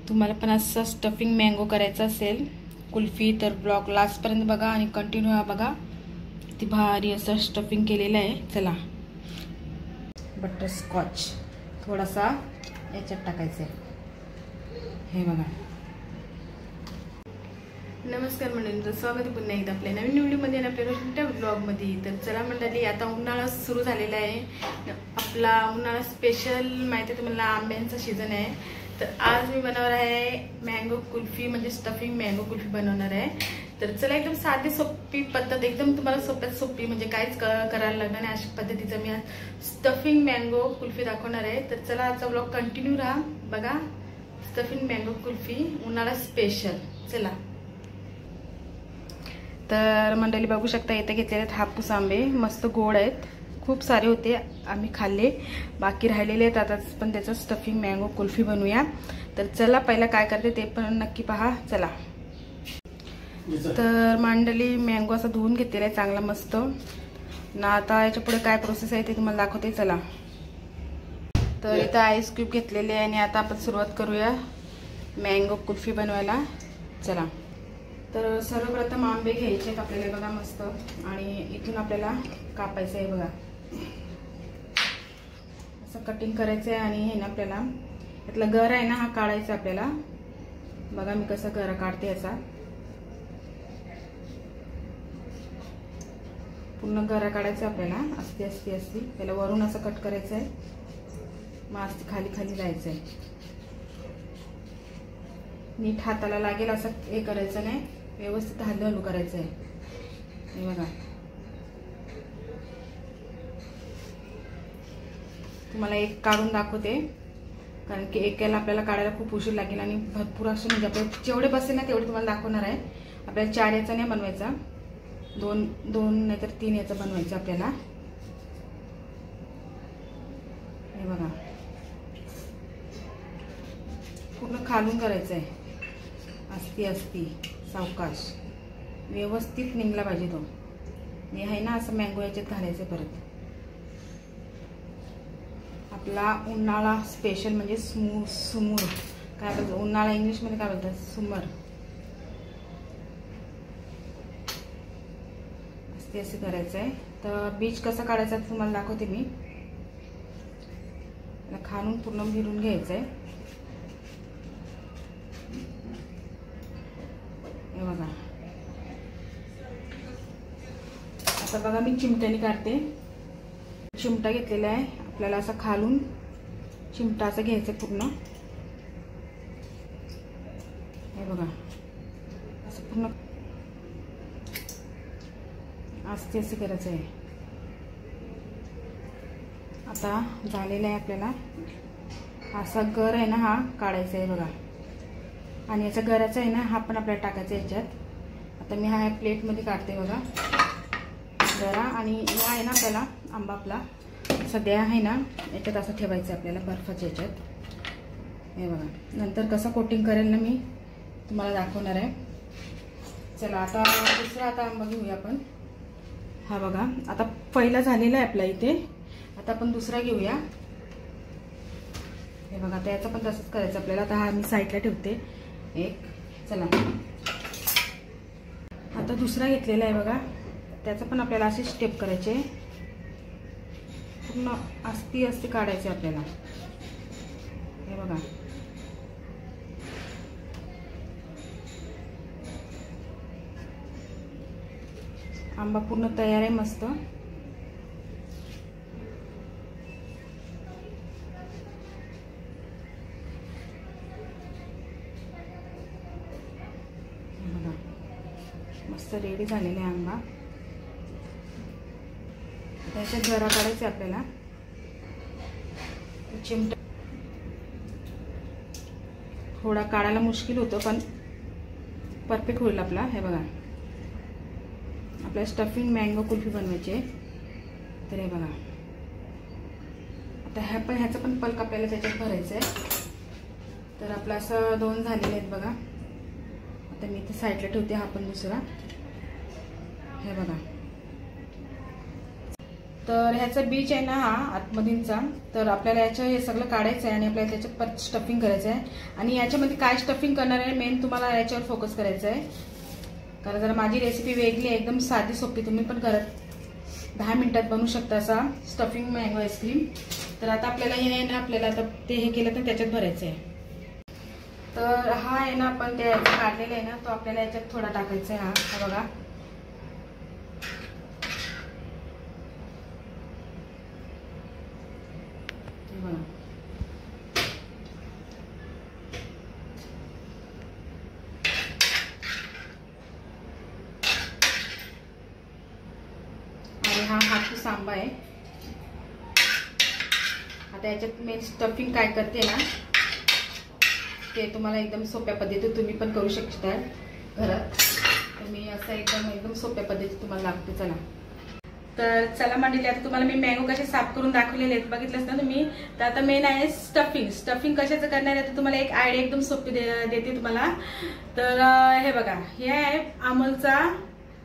तुम्हाला पण असं स्टफिंग मँगो करायचं असेल कुल्फी तर ब्लॉग लास्टपर्यंत बघा आणि कंटिन्यू बघा. ती भारी असं स्टफिंग केलेलं आहे. चला, बटरस्कॉच थोडासा याच्यात टाकायचं आहे. हे बघा. नमस्कार मंडळी, स्वागत आहे पुन्हा एकदा आपल्या नवीन व्हिडिओमध्ये आणि आपल्या रोजच्या ब्लॉगमध्ये. तर चला मंडळी, आता उन्हाळा सुरू झालेला आहे. आपला उन्हाळा स्पेशल माहिती आहे तुम्हाला, आंब्यांचा सीझन आहे. तर आज मी बनवणार आहे मँगो कुल्फी, म्हणजे स्टफिंग मँगो कुल्फी बनवणार आहे. तर चला, एकदम साधी सोपी पद्धत, एकदम तुम्हाला सोप्यात सोपी, म्हणजे काहीच करायला लागणार नाही अशा पद्धतीचं मी आज स्टफिंग मँगो कुल्फी दाखवणार आहे. तर चला, आजचा ब्लॉग कंटिन्यू राहा बघा. स्टफिंग मँगो कुल्फी उन्हाळा स्पेशल. चला, तर मंडळी बघू शकता, इथे घेतलेले आहेत हापूस आंबे, मस्त गोड आहेत, खूप सारे होते, आम्ही खाल्ले, बाकी राहिलेले आहेत. आता पण त्याचं स्टफिंग मँगो कुल्फी बनवूया. तर चला, पहिला काय करते ते पण नक्की पहा. चला, तर मंडळी मँगो असं धुवून घेतलेला आहे चांगला मस्त ना. आता याच्या पुढे काय प्रोसेस आहे ते तुम्हाला दाखवते. चला, तर इथं आईस क्यूब घेतलेले आहे आणि आता आपण सुरुवात करूया मँगो कुल्फी बनवायला. चला, तर सर्वप्रथम आंबे घ्यायचे आहेत आपल्याला बघा मस्त, आणि इथून आपल्याला कापायचं आहे बघा, असं कटिंग करायचं आहे. आणि हे ना आपल्याला यातला गर आहे ना हा काढायचा आपल्याला. बघा मी कसं गर काढते याचा, पूर्ण गरा काढायचा आपल्याला. असते असते असते त्याला वरून असं कट करायचं आहे, मग असते खाली खाली जायचं आहे. नीट हाताला लागेल असं हे करायचं नाही, व्यवस्थित हलू करायचं आहे. हे बघा, तुम्हाला एक काढून दाखवते, कारण की एकाला आपल्याला काढायला खूप उशीर लागेल आणि भरपूर असं, म्हणजे आपल्याला जेवढे बसेल ना तेवढे तुम्हाला दाखवणार आहे. आपल्याला 4 याचा नाही बनवायचा, 2 नाहीतर 3 याचा बनवायचा आपल्याला. हे बघा, पूर्ण खालून करायचं आहे, असती असती सावकाश, व्यवस्थित निघला पाहिजे तो. हे आहे ना असं मँगो याच्यात घालायचं. परत आपला उन्हाळा स्पेशल म्हणजे सुमूर काय बोलतात, उन्हाळा इंग्लिशमध्ये काय बोलतात, सुमर. असते असं करायचं आहे. तर बीज कसा काढायचा तुम्हाला दाखवते मी. खालून पूर्ण भिरून घ्यायचं आहे. हे बघा, आता बघा मी चिमट्याने काढते. चिमटा घेतलेला आहे आपल्याला, असं खालून चिमटा असं घ्यायचं पूर्ण. हे बघा, असं पूर्ण असते असं करायचं आहे. आता झालेलं आहे आपल्याला. असा गर आहे ना हा काढायचा आहे बघा, आणि याचा गराचा आहे ना हा पण आपल्याला टाकायचा याच्यात. आता मी हा प्लेटमध्ये काढते बघा गरा, आणि हा आहे ना आपल्याला आंबा आपला सध्या आहे ना याच्यात असं ठेवायचं आपल्याला बर्फाच्या याच्यात. हे बघा, नंतर कसं कोटिंग करेल ना मी तुम्हाला दाखवणार आहे. चला, आता दुसरा आंबा घेऊया आपण. हा बघा, आता पहिला झालेला आहे आपला इथे, आता आपण दुसरा घेऊया. हे बघा, आता याचं पण तसंच करायचं आपल्याला. आता हा मी साईडला ठेवते एक. चला, आता दुसरा घेतलेला आहे बघा, त्याचं पण आपल्याला अशी स्टेप करायचे, पूर्ण असती असती काढायचे आपल्याला. हे बघा, आंबा पूर्ण तयार आहे मस्त. मस्त रेडी झालेला आहे आंबा. त्याच्यात जरा काढायचे आपल्याला. चिमटा थोडा काढायला मुश्किल होतं, पण परफेक्ट होईल आपला. हे बघा, आपल्याला स्टफिंग मँगो कुल्फी बनवायची आहे. तर हे बघा, आता ह्याचं पण पल्क आपल्याला त्याच्यात भरायचं आहे. तर आपलं असं 2 झालेले आहेत बघा. आता मी इथे साईडला ठेवते हा पण दुसरा. हे बघा, तर ह्याचा बीच आहे ना हा आतमधीलचा, तर आपल्याला याचं हे सगळं काढायचं आहे आणि आपल्याला त्याच्यात परत स्टफिंग करायचं आहे. आणि याच्यामध्ये काय स्टफिंग करणार आहे मेन तुम्हाला याच्यावर फोकस करायचं आहे, कारण जरा माझी रेसिपी वेगळी आहे, एकदम साधी सोपी, तुम्ही पण घरात 10 मिनिटात बनवू शकता असा स्टफिंग मँगो आईस्क्रीम. तर आता आपल्याला हे ना आपल्याला आता ते हे केलं तर त्याच्यात भरायचं आहे. तर हा आहे ना आपण ते काढलेला आहे ना तो आपल्याला याच्यात थोडा टाकायचा आहे. हा बघा आणि हा हापूस आंबा आहे. आता याच्यात मी स्टफिंग काय करते ना ते तुम्हाला एकदम सोप्या पद्धतीत तुम्ही पण करू शकता घरात. तर मी असं एकदम सोप्या पद्धतीत तुम्हाला लागते. चला तर चला मंडळी, आता तुम्हाला मी मँगो कसे साफ करून दाखवलेले आहेत बघितलंच ना तुम्ही. तर आता मेन आहे स्टफिंग कशाचं करणार आहे तर तुम्हाला एक आयडिया एकदम सोपी देते तुम्हाला. तर हे बघा, हे आहे अमूलचा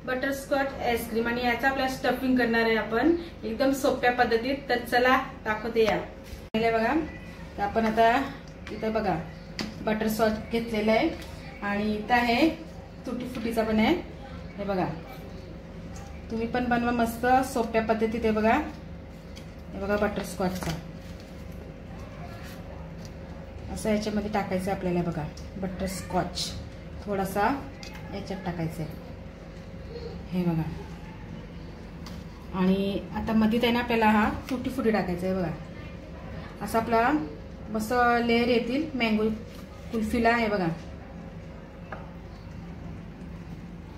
बटरस्कॉच आईस्क्रीम आणि याचा आपल्याला स्टफिंग करणार आहे आपण एकदम सोप्या पद्धतीत. तर चला दाखवते या बघा. तर आपण आता इथं बघा बटरस्कॉच घेतलेलं आहे आणि इथं आहे तुटी फुटीचा पण आहे. हे बघा तुम्ही पण बनवा मस्त सोप्या पद्धतीत. हे बघा, हे बघा बटरस्कॉचचा असं याच्यामध्ये टाकायचं आपल्याला. बघा बटरस्कॉच थोडासा याच्यात टाकायचं आहे. हे बघा आणि आता मध्ये आहे ना आपल्याला हा तुटी फुटी टाकायचा आहे. बघा असं आपला मस्त लेअर येतील मँगो कुल्फीला. हे बघा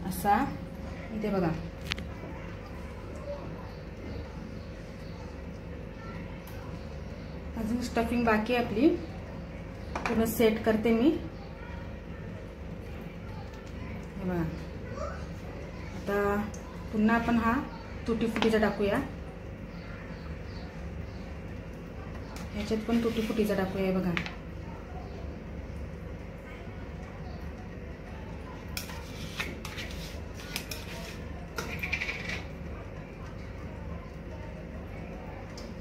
असा इथे बघा. अजून स्टफिंग बाकी आहे आपली, पूर्ण सेट करते मी. हे बघा आता पुन्हा आपण हा तुटी फुटीचा टाकूया. ह्याच्यात पण तुटी फुटीचा टाकूया. बघा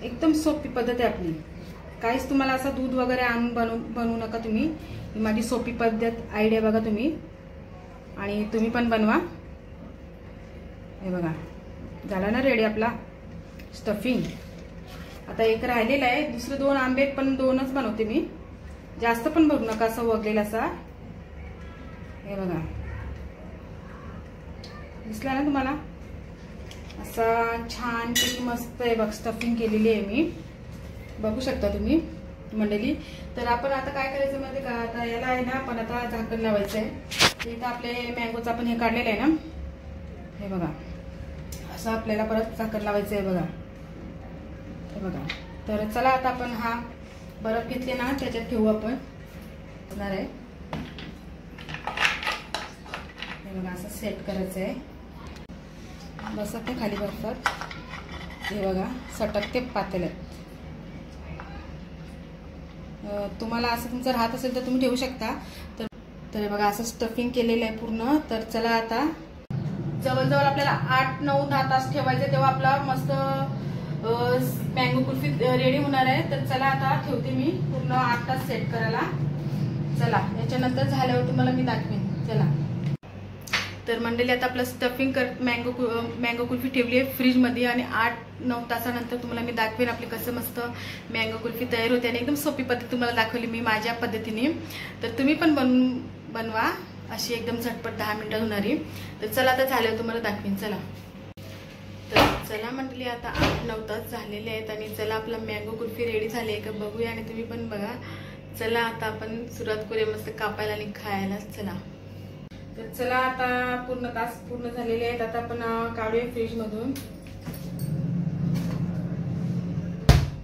एकदम सोपी पद्धत आहे आपली. काहीच तुम्हाला असं दूध वगैरे आणून बनवू नका तुम्ही. ही माझी सोपी पद्धत आयडिया बघा तुम्ही आणि तुम्ही पण बनवा. हे बघा झाला ना रेडी आपला स्टफिंग. आता एक राहिलेला आहे, दुसरे 2 आंबे पण 2च बनवते मी, जास्त पण भरू नका असं वगलेला असा. हे बघा दिसला ना तुम्हाला, असा छान पैकी मस्त आहे बघ स्टफिंग केलेली आहे मी, बघू शकता तुम्ही मंडळी. तर आपण आता काय करायचं माहिती का, आता याला आहे ना आपण आता झाकण लावायचं आहे. इथं आपले मँगोचं आपण हे काढलेलं आहे ना, हे बघा असं आपल्याला परत झाकण लावायचं आहे. बघा हे बघा. तर चला आता आपण हा बर्फ घेतले ना त्याच्यात ठेवू आपण होणार आहे. हे बघा असं सेट करायचं आहे. बसत ते खाली बसतात. हे बघा सटकते पातेल्यात. तुम्हाला असं तुमचं राहत असेल तर तुम्ही ठेवू शकता. तर बघा असं स्टफिंग केलेलं आहे पूर्ण. तर चला आता जवळजवळ आपल्याला 8-9-10 तास ठेवायचं, तेव्हा आपला मस्त मँगो कुल्फी रेडी होणार आहे. तर चला आता ठेवते मी पूर्ण 8 तास सेट करायला. चला याच्यानंतर झाल्यावर तुम्हाला मी दाखवेन. चला तर मंडळी आता आपलं स्टफिंग मँगो कुल्फी ठेवली आहे फ्रीजमध्ये आणि 8-9 तासानंतर तुम्हाला मी दाखवेन आपली कसं मस्त मँगो कुल्फी तयार होते. आणि एकदम सोपी पद्धत तुम्हाला दाखवली मी माझ्या पद्धतीने. तर तुम्ही पण बनवा अशी एकदम झटपट 10 मिनिटात होणारी. तर चला आता झाल्यावर तुम्हाला दाखवेन. चला तर चला मंडळी आता 8-9 तास झालेले आहेत आणि चला आपला मँगो कुल्फी रेडी झाली आहे का बघूया आणि तुम्ही पण बघा. चला आता आपण सुरुवात करूया मस्त कापायला आणि खायला. चला तर चला आता पूर्ण तास पूर्ण झालेले आहेत. आता आपण काढूया फ्रीज मधून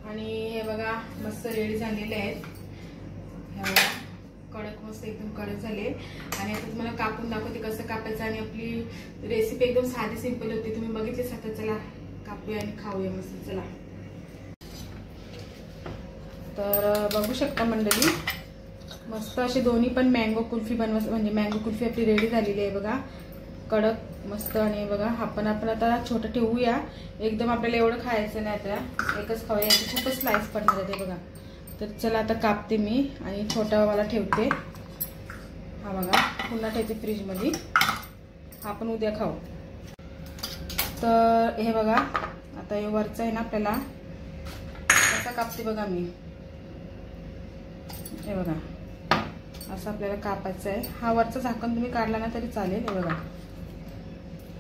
आणि हे बघा मस्त रेडी झालेले आहेत. हे बघा कडक मस्त एकदम कडक झाले. आणि आता तुम्हाला कापून दाखवते कसं कापायचं. आणि आपली रेसिपी एकदम साधी सिंपल होती, तुम्ही बघितलीच आता. चला कापूया आणि खाऊया मस्त. चला तर बघू शकता मंडळी मस्त असे दोन्ही पण मँगो कुल्फी बनवा, म्हणजे मँगो कुल्फी आपली रेडी झालेली आहे. बघा कडक मस्त. आणि बघा आपण आता छोटं ठेवूया, एकदम आपल्याला एवढं खायचं नाही, आता एकच खाऊया, खूपच स्लाइस पडणार आहे ते बघा. तर चला आता कापते मी आणि छोटा वाला ठेवते. हा बघा पुन्हा ठेवते फ्रीजमध्ये, आपण उद्या खाऊ. तर हे बघा आता हे वरचं आहे ना, आपल्याला असा कापते बघा मी. हे बघा असं आपल्याला कापायचं आहे. हा वरचं झाकण तुम्ही काढला ना तरी चालेल. हे बघा.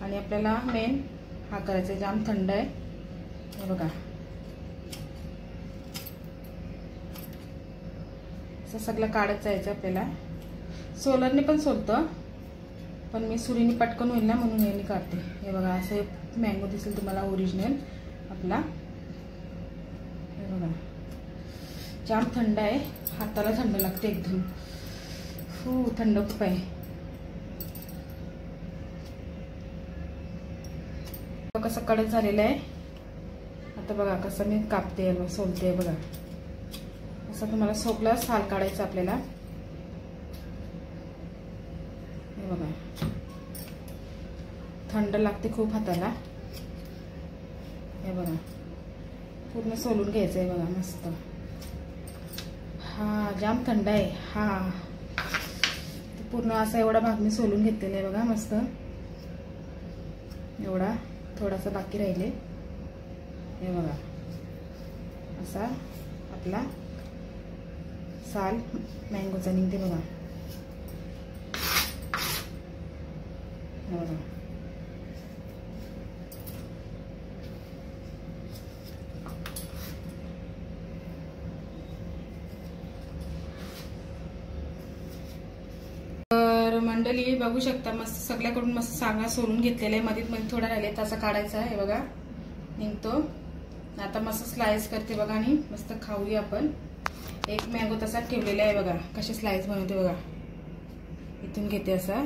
आणि आपल्याला मेन हा करायचा आहे, जाम थंड आहे. हे बघा असं सगळं काढत जायचं आपल्याला. सोलरने पण सोलतं, पण मी सुरीने पटकन होईल ना म्हणून हे काढते. हे बघा असं मँगो दिसेल तुम्हाला ओरिजिनल आपला. हे बघा जाम थंड आहे, हाताला थंड लागते एकदम. थंड खूप आहे. कसं कडक झालेलं आहे. आता बघा कसं मी कापते, सोलते बघा. असं तुम्हाला सोपला साल काढायचं आपल्याला. हे बघा थंड लागते खूप हाताला. हे बघा पूर्ण सोलून घ्यायचं आहे बघा मस्त. हा जाम थंड आहे. हा पूर्ण असा एवढा भाग मी सोलून घेतलेला आहे बघा मस्त. एवढा थोडासा बाकी राहिले. हे बघा असा आपला साल मँगोचा निघते बघा. हे बघा मंडळी बघू शकता मस्त सगळ्याकडून मस्त चांगला सोलून घेतलेला आहे. मध्ये थोडा राहिले तसा काढायचा आहे. बघा निघतो. आता मस्त स्लाइस करते बघा आणि मस्त खाऊया आपण. एक मँगो तसा ठेवलेला आहे बघा, कसे स्लाइस बनवते बघा. इथून घेते असा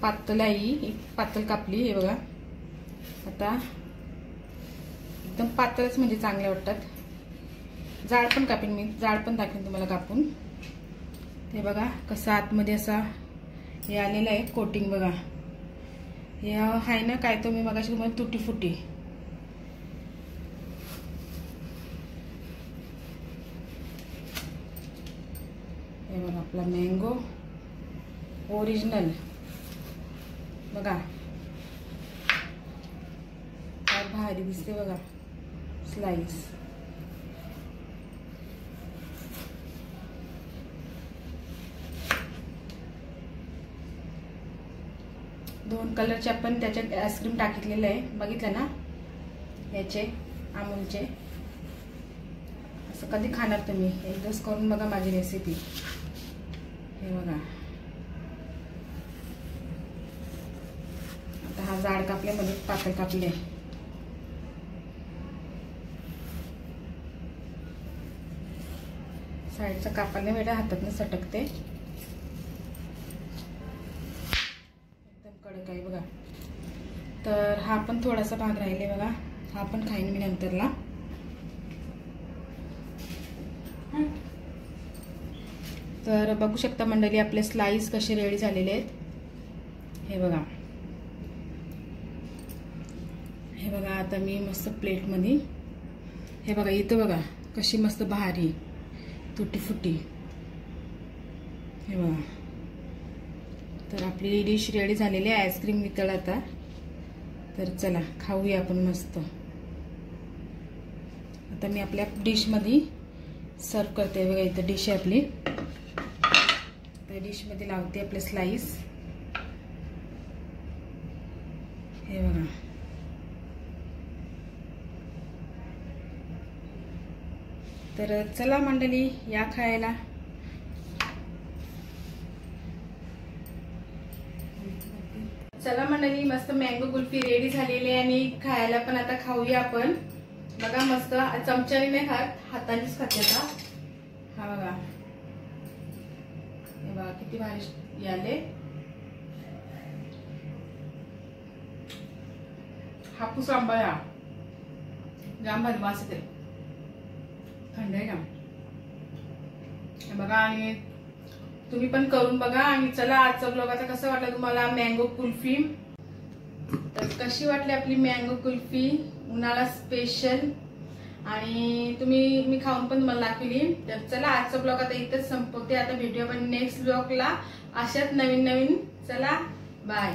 पातळ आहे, पातळ कापली. हे बघा आता एकदम पातळच म्हणजे चांगले वाटतात. जाड पण कापीन मी, जाड पण दाखवेन तुम्हाला कापून. हे बघा कसं आतमध्ये असा हे आलेलं आहे कोटिंग बघा. हे आहे ना काय तो मी मगाशी तुम्हाला तुटी फुटी. हे बघा आपला मँगो ओरिजिनल बघा काय भारी दिसते बघा स्लाइस. दोन कलरचे आपण त्याच्यात आईस्क्रीम टाकितलेलं आहे, बघितलं ना याचे अमूलचे. असं कधी खाणार तुम्ही, एक दिवस करून बघा माझी रेसिपी. हे बघा आता हा जाड कापले मध्ये पातळ कापले. साईडचा कापायला वेळा हातातनं सटकते, कडक आहे बघा. तर हा पण थोडासा भाग राहिले बघा, हा पण खाईन मी नंतरला. तर बघू शकता मंडळी आपले स्लाइस कसे रेडी झालेले आहेत. हे बघा. हे बघा आता मी मस्त प्लेट मध्ये. हे बघा इथं बघा कशी मस्त भारी तुटी फुटी. हे बघा. तर आपली डिश रेडी झालेली आहे, आईस्क्रीम वितळ आता. तर चला खाऊया आपण मस्त. आता मी आपल्या डिश मध्ये सर्व करते बघा. इथं डिश आहे आपली, त्या डिश मध्ये लावते आपले स्लाइस. हे बघा तर चला मंडळी या खायला. चला मंडळी मस्त मँगो कुल्फी रेडी झालेली आहे आणि खायला पण आता खाऊया आपण. बघा मस्त चमच्याने नाही खात, हातानेच खाते आता. हा बघा हे बघा किती भारी आले. हापूस आंबा या जाम भारी वास येते, थंड आहे जाम. बघा आणि तुम्ही पण करून बघा. आणि चला आजचा ब्लॉग आता कसं वाटलं तुम्हाला मँगो कुल्फी. तर कशी वाटली आपली मँगो कुल्फी उन्हाळा स्पेशल. आणि मी खाऊन पण तुम्हाला दाखवली. तर चला आजचा ब्लॉग आता इथंच संपवते. आता भेटूया आपण नेक्स्ट ब्लॉगला अशाच नवीन. चला बाय.